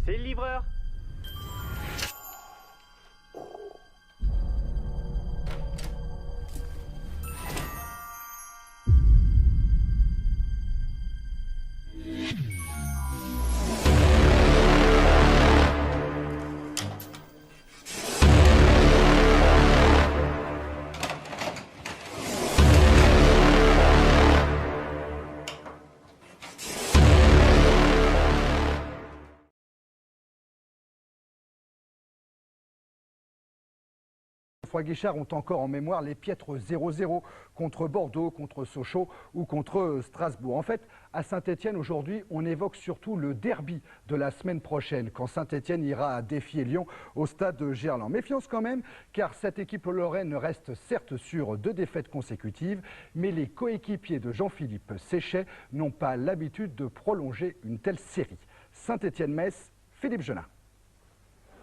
C'est le livreur. Guichard ont encore en mémoire les piètres 0-0 contre Bordeaux, contre Sochaux ou contre Strasbourg. En fait, à Saint-Etienne aujourd'hui, on évoque surtout le derby de la semaine prochaine, quand Saint-Etienne ira défier Lyon au stade de Gerland. Méfiance quand même, car cette équipe lorraine reste certes sur 2 défaites consécutives, mais les coéquipiers de Jean-Philippe Séchet n'ont pas l'habitude de prolonger une telle série. Saint-Etienne-Metz, Philippe Genin.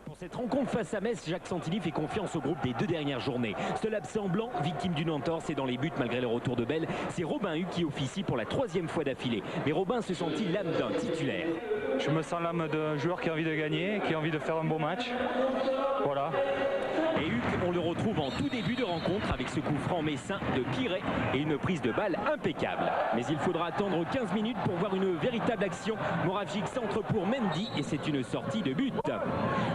Pour cette rencontre face à Metz, Jacques Santini fait confiance au groupe des 2 dernières journées. Seul absent blanc, victime d'une entorse et dans les buts malgré le retour de Belle, c'est Robin Hugues qui officie pour la 3e fois d'affilée. Mais Robin se sent-il l'âme d'un titulaire? Je me sens l'âme d'un joueur qui a envie de gagner, qui a envie de faire un beau match. Voilà. Et Hugues, on le retrouve en tout début de rencontre avec ce coup franc messin de Piré et une prise de balle impeccable. Mais il faudra attendre 15 minutes pour voir une véritable action. Moravcik centre pour Mendy et c'est une sortie de but.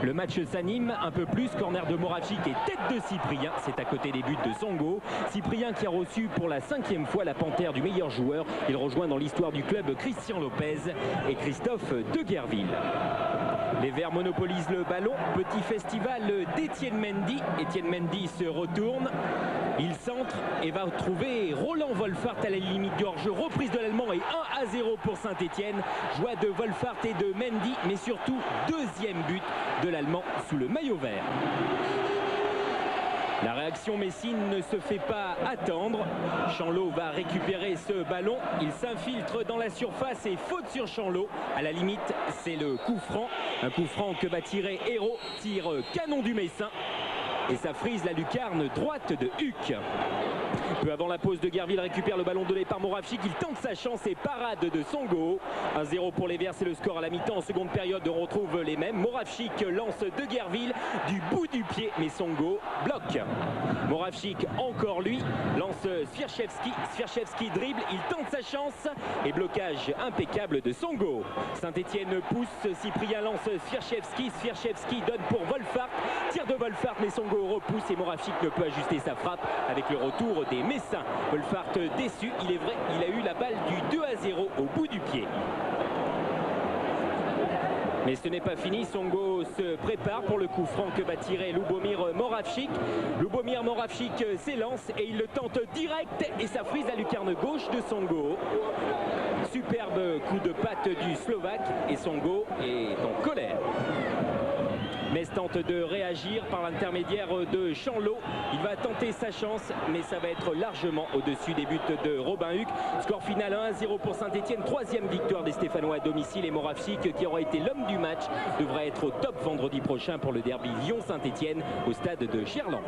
Le match s'anime un peu plus, corner de Moravcik et tête de Cyprien. C'est à côté des buts de Songo. Cyprien qui a reçu pour la 5e fois la panthère du meilleur joueur. Il rejoint dans l'histoire du club Christian Lopez et Christophe Deguerville. Les Verts monopolisent le ballon. Petit festival d'Étienne Mendy. Étienne Mendy se retourne. Il centre et va trouver Roland Wolfart à la limite du hors-jeu. Reprise de l'Allemand et 1-0 pour Saint-Etienne. Joie de Wolfart et de Mendy, mais surtout 2e but de l'Allemand sous le maillot vert. La réaction messine ne se fait pas attendre. Chanlot va récupérer ce ballon. Il s'infiltre dans la surface et faute sur Chanlot. À la limite, c'est le coup franc. Un coup franc que va tirer Hérault. Tire canon du Messin. Et ça frise la lucarne droite de Huck. Peu avant la pause, Deguerville récupère le ballon donné par Moravcik. Il tente sa chance et parade de Songo. 1-0 pour les Verts, c'est le score à la mi-temps. En seconde période, on retrouve les mêmes. Moravcik lance Deguerville du bout du pied, mais Songo bloque. Moravcik, encore lui, lance Svirchevski. Svirchevski dribble, il tente sa chance et blocage impeccable de Songo. Saint-Etienne pousse, Cyprien lance Svirchevski. Svirchevski donne pour Wolfart. Tir de Wolfart, mais Songo repousse et Moravcik ne peut ajuster sa frappe avec le retour des Messins. Wolfart déçu, il est vrai, il a eu la balle du 2-0 au bout du pied. Mais ce n'est pas fini, Songo se prépare pour le coup franc que va tirer Lubomir Moravcik. Lubomir Moravcik s'élance et il le tente direct et ça frise la lucarne gauche de Songo. Superbe coup de patte du Slovaque et Songo est en colère. Metz tente de réagir par l'intermédiaire de Chanlot. Il va tenter sa chance, mais ça va être largement au-dessus des buts de Robin Hugues. Score final 1-0 pour Saint-Etienne. 3e victoire des Stéphanois à domicile. Et Moravcik, qui aura été l'homme du match, devra être au top vendredi prochain pour le derby Lyon-Saint-Etienne au stade de Gerland.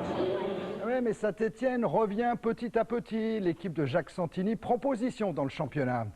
Oui, mais Saint-Etienne revient petit à petit. L'équipe de Jacques Santini prend position dans le championnat.